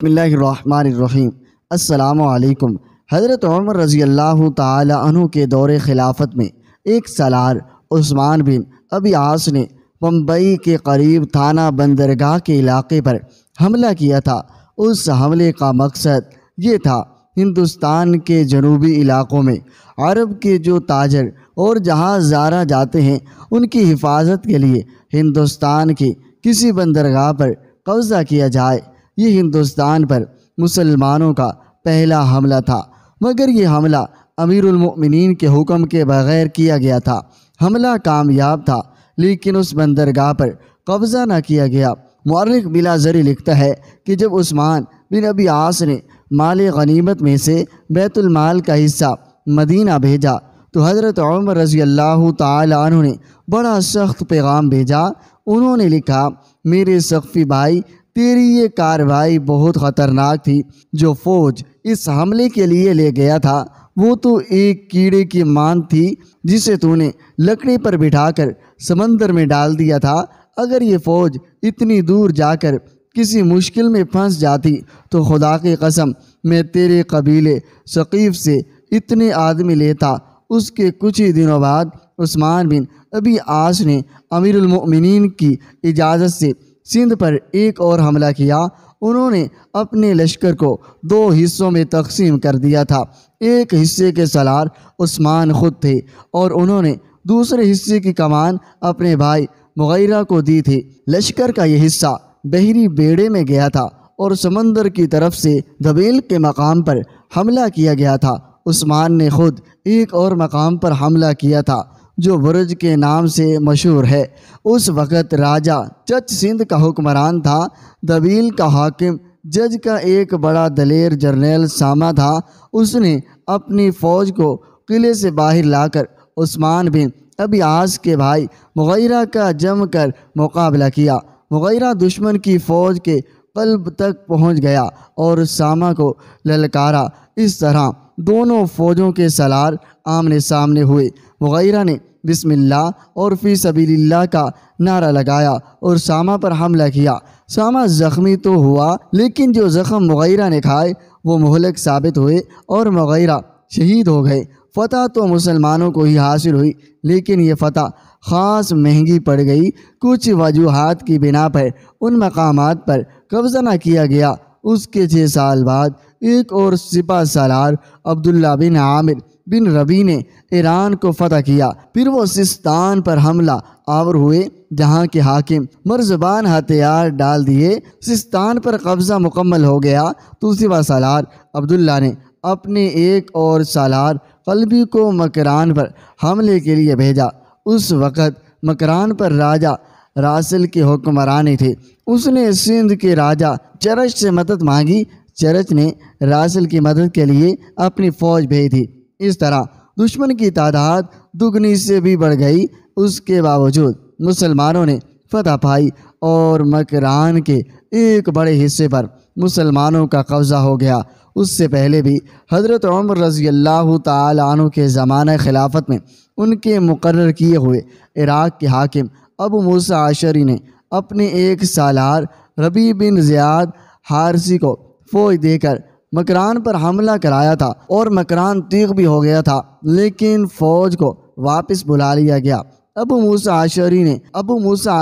بسم اللہ الرحمن الرحیم۔ السلام علیکم۔ حضرت عمر رضی اللہ تعالی عنہ کے دور خلافت میں ایک سالار عثمان بن ابی عاص نے بمبئی کے قریب تھانہ بندرگاہ کے علاقے پر حملہ کیا تھا۔ اس حملے کا مقصد یہ تھا ہندوستان کے جنوبی علاقوں میں عرب کے جو تاجر اور جہاز زارہ جاتے ہیں ان کی حفاظت کے لیے ہندوستان کی کسی بندرگاہ پر قبضہ کیا جائے۔ یہ ہندوستان پر مسلمانوں کا پہلا حملہ تھا، مگر یہ حملہ امیر المؤمنین کے حکم کے بغیر کیا گیا تھا۔ حملہ کامیاب تھا لیکن اس بندرگاہ پر قبضہ نہ کیا گیا۔ مورخ بلا زری لکھتا ہے کہ جب عثمان بن ابی عاص نے مال غنیمت میں سے بیت المال کا حصہ مدینہ بھیجا تو حضرت عمر رضی اللہ تعالی عنہ نے بڑا سخت پیغام بھیجا۔ انہوں نے لکھا، میرے سقفی بھائی، تیری یہ کارروائی بہت خطرناک تھی۔ جو فوج اس حملے کے لیے لے گیا تھا وہ تو ایک کیڑے کی مانند تھی جسے تو نے لکڑی پر بٹھا کر سمندر میں ڈال دیا تھا۔ اگر یہ فوج اتنی دور جا کر کسی مشکل میں پھنس جاتی تو خدا کی قسم میں تیرے قبیلے ثقیف سے اتنے آدمی لیتا۔ اس کے کچھ ہی دنوں بعد عثمان بن ابی عاص نے امیر المؤمنین کی اجازت سے سندھ پر ایک اور حملہ کیا۔ انہوں نے اپنے لشکر کو دو حصوں میں تقسیم کر دیا تھا۔ ایک حصے کے سالار عثمان خود تھے اور انہوں نے دوسرے حصے کی کمان اپنے بھائی مغیرہ کو دی تھی۔ لشکر کا یہ حصہ بحری بیڑے میں گیا تھا اور سمندر کی طرف سے دبیل کے مقام پر حملہ کیا گیا تھا۔ عثمان نے خود ایک اور مقام پر حملہ کیا تھا جو برج کے نام سے مشہور ہے۔ اس وقت راجہ چچ سندھ کا حکمران تھا۔ دبیل کا حاکم جج کا ایک بڑا دلیر جرنیل ساما تھا۔ اس نے اپنی فوج کو قلعے سے باہر لا کر عثمان بن ابی عاص کے بھائی مغیرہ کا جم کر مقابلہ کیا۔ مغیرہ دشمن کی فوج کے قلب تک پہنچ گیا اور ساما کو للکارا۔ اس طرح دونوں فوجوں کے سالار آمنے سامنے ہوئے۔ مغیرہ نے بسم اللہ اور فی سبیل اللہ کا نعرہ لگایا اور ساما پر حملہ کیا۔ ساما زخمی تو ہوا لیکن جو زخم مغیرہ نے کھائے وہ مہلک ثابت ہوئے اور مغیرہ شہید ہو گئے۔ فتح تو مسلمانوں کو ہی حاصل ہوئی لیکن یہ فتح خاص مہنگی پڑ گئی۔ کچھ وجوہات کی بنا پر ان مقامات پر قبضہ نہ کیا گیا۔ اس کے 6 سال بعد ایک اور سپہ سالار عبداللہ بن عامر بن ربی نے ایران کو فتح کیا۔ پھر وہ سستان پر حملہ آور ہوئے جہاں کے حاکم مرزبان ہتھیار ڈال دیے۔ سستان پر قبضہ مکمل ہو گیا تو سپہ سالار عبداللہ نے اپنے ایک اور سالار قلبی کو مکران پر حملے کے لیے بھیجا۔ اس وقت مکران پر راجہ راسل کے حکمرانی تھے۔ اس نے سندھ کے راجہ چرچ سے مدد مانگی۔ چرچ نے راسل کی مدد کے لیے اپنی فوج بھیج دی۔ اس طرح دشمن کی تعداد دگنی سے بھی بڑھ گئی۔ اس کے باوجود مسلمانوں نے فتح پائی اور مکران کے ایک بڑے حصے پر مسلمانوں کا قبضہ ہو گیا۔ اس سے پہلے بھی حضرت عمر رضی اللہ تعالی عنہ کے زمانہ خلافت میں ان کے مقرر کیے ہوئے عراق کے حاکم ابو موسیٰ عشری نے اپنے ایک سالار ربیع بن زیاد حارثی کو فوج دے کر مکران پر حملہ کرایا تھا اور مکران تیغ بھی ہو گیا تھا لیکن فوج کو واپس بلا لیا گیا۔ ابو موسیٰ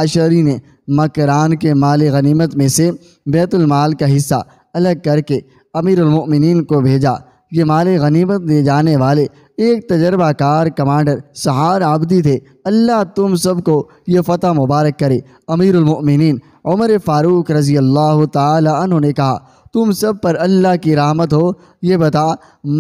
عشری نے مکران کے مال غنیمت میں سے بیت المال کا حصہ الگ کر کے امیر المؤمنین کو بھیجا۔ یہ مال غنیمت لے جانے والے ایک تجربہ کار کمانڈر سہار عابدی تھے۔ اللہ تم سب کو یہ فتح مبارک کرے۔ امیر المؤمنین عمر فاروق رضی اللہ تعالی عنہ نے کہا، تم سب پر اللہ کی رحمت ہو، یہ بتا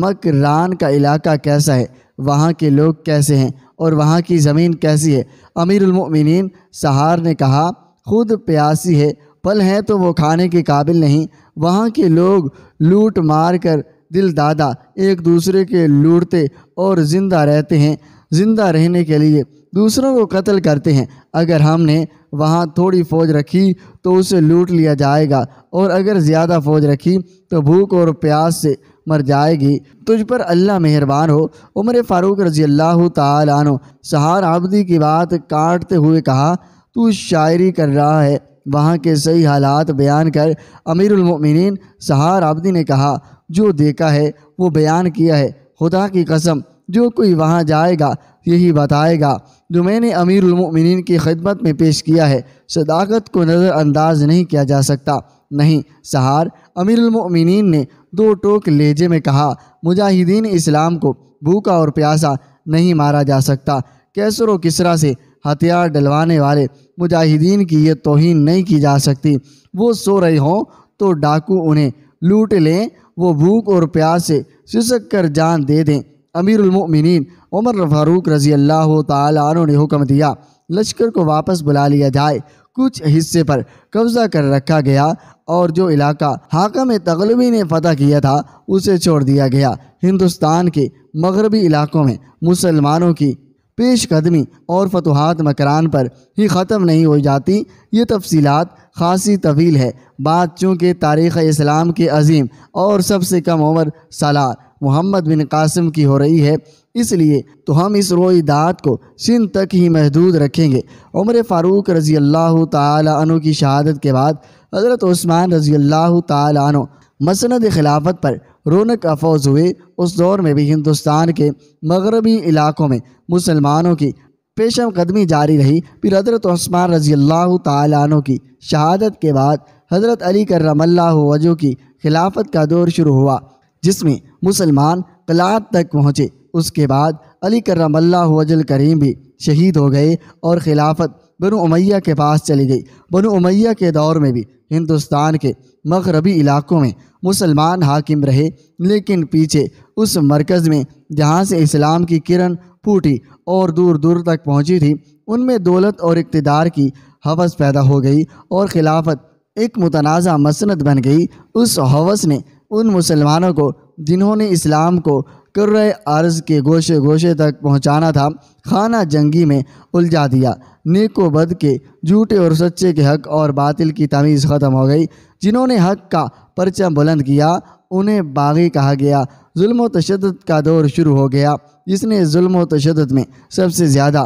مکران کا علاقہ کیسا ہے، وہاں کے لوگ کیسے ہیں اور وہاں کی زمین کیسی ہے؟ امیر المؤمنین سہار نے کہا، خود پیاسی ہے، پھل ہیں تو وہ کھانے کے قابل نہیں۔ وہاں کے لوگ لوٹ مار کر دل دادا ایک دوسرے کے لوٹتے اور زندہ رہتے ہیں، زندہ رہنے کے لیے دوسروں کو قتل کرتے ہیں۔ اگر ہم نے وہاں تھوڑی فوج رکھی تو اسے لوٹ لیا جائے گا اور اگر زیادہ فوج رکھی تو بھوک اور پیاس سے مر جائے گی۔ تجھ پر اللہ مہربان ہو۔ عمر فاروق رضی اللہ تعالی عنہ سہار عابدی کی بات کاٹتے ہوئے کہا، تو شاعری کر رہا ہے، وہاں کے صحیح حالات بیان کر امیر المؤمنین سہار عابدی نے کہا، جو دیکھا ہے وہ بیان کیا ہے، خدا کی قسم جو کوئی وہاں جائے گا یہی بتائے گا جو میں نے امیر المؤمنین کی خدمت میں پیش کیا ہے۔ صداقت کو نظر انداز نہیں کیا جا سکتا۔ نہیں، سہار امیر المؤمنین نے دو ٹوک لہجے میں کہا، مجاہدین اسلام کو بھوکا اور پیاسا نہیں مارا جا سکتا۔ کیسر و کسریٰ سے ہتھیار ڈلوانے والے مجاہدین کی یہ توہین نہیں کی جا سکتی۔ وہ سو رہے ہوں تو ڈاکو انہیں لوٹ لیں، وہ بھوک اور پیاس سے سسک کر جان دے دیں۔ امیر المؤمنین عمر فاروق رضی اللہ تعالیٰ عنہ نے حکم دیا، لشکر کو واپس بلا لیا جائے۔ کچھ حصے پر قبضہ کر رکھا گیا اور جو علاقہ حاکم تغلبی نے فتح کیا تھا اسے چھوڑ دیا گیا۔ ہندوستان کے مغربی علاقوں میں مسلمانوں کی پیش قدمی اور فتوحات مکران پر ہی ختم نہیں ہو جاتی۔ یہ تفصیلات خاصی طویل ہے۔ بات چونکہ تاریخ اسلام کے عظیم اور سب سے کم عمر سالار محمد بن قاسم کی ہو رہی ہے، اس لیے تو ہم اس روایات کو سندھ تک ہی محدود رکھیں گے۔ عمر فاروق رضی اللہ تعالیٰ عنہ کی شہادت کے بعد حضرت عثمان رضی اللہ تعالیٰ عنہ مسند خلافت پر رونق افروز ہوئے۔ اس دور میں بھی ہندوستان کے مغربی علاقوں میں مسلمانوں کی پیشم قدمی جاری رہی۔ پھر حضرت عثمان رضی اللہ تعالیٰ عنہ کی شہادت کے بعد حضرت علی کرم اللہ وجہہ کی خلافت کا دور شروع ہوا، جس میں مسلمان قلعات تک پہنچے۔ اس کے بعد علی کرم اللہ وجہ الکریم بھی شہید ہو گئے اور خلافت بنو امیہ کے پاس چلی گئی۔ بنو امیہ کے دور میں بھی ہندوستان کے مغربی علاقوں میں مسلمان حاکم رہے، لیکن پیچھے اس مرکز میں جہاں سے اسلام کی کرن پھوٹی اور دور دور تک پہنچی تھی، ان میں دولت اور اقتدار کی ہوس پیدا ہو گئی اور خلافت ایک متنازع مسند بن گئی۔ اس ہوس نے ان مسلمانوں کو جنہوں نے اسلام کو کرۂ ارض کے گوشے گوشے تک پہنچانا تھا، خانہ جنگی میں الجھا دیا۔ نیک و بد کے، جھوٹے اور سچے کے، حق اور باطل کی تمیز ختم ہو گئی۔ جنہوں نے حق کا پرچم بلند کیا انہیں باغی کہا گیا۔ ظلم و تشدد کا دور شروع ہو گیا، جس نے ظلم و تشدد میں سب سے زیادہ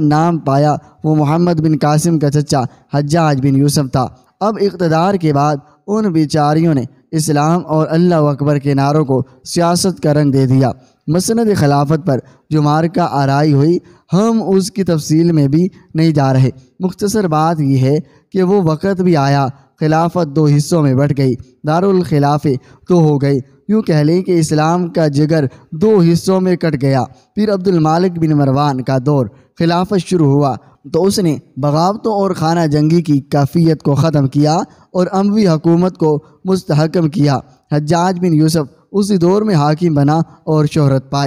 نام پایا وہ محمد بن قاسم کا چچا حجاج بن یوسف تھا۔ اب اقتدار کے بعد ان بیچاریوں نے اسلام اور اللہ اکبر کے نعروں کو سیاست کا رنگ دے دیا۔ مسند خلافت پر جو معرکہ آرائی ہوئی، ہم اس کی تفصیل میں بھی نہیں جا رہے۔ مختصر بات یہ ہے کہ وہ وقت بھی آیا، خلافت دو حصوں میں بٹ گئی، دارالخلافے دو ہو گئی۔ یوں کہہ لیں کہ اسلام کا جگر دو حصوں میں کٹ گیا۔ پھر عبد المالک بن مروان کا دور خلافت شروع ہوا تو اس نے بغاوتوں اور خانہ جنگی کی کیفیت کو ختم کیا اور اموی حکومت کو مستحکم کیا۔ حجاج بن یوسف اسی دور میں حاکم بنا اور شہرت پائی۔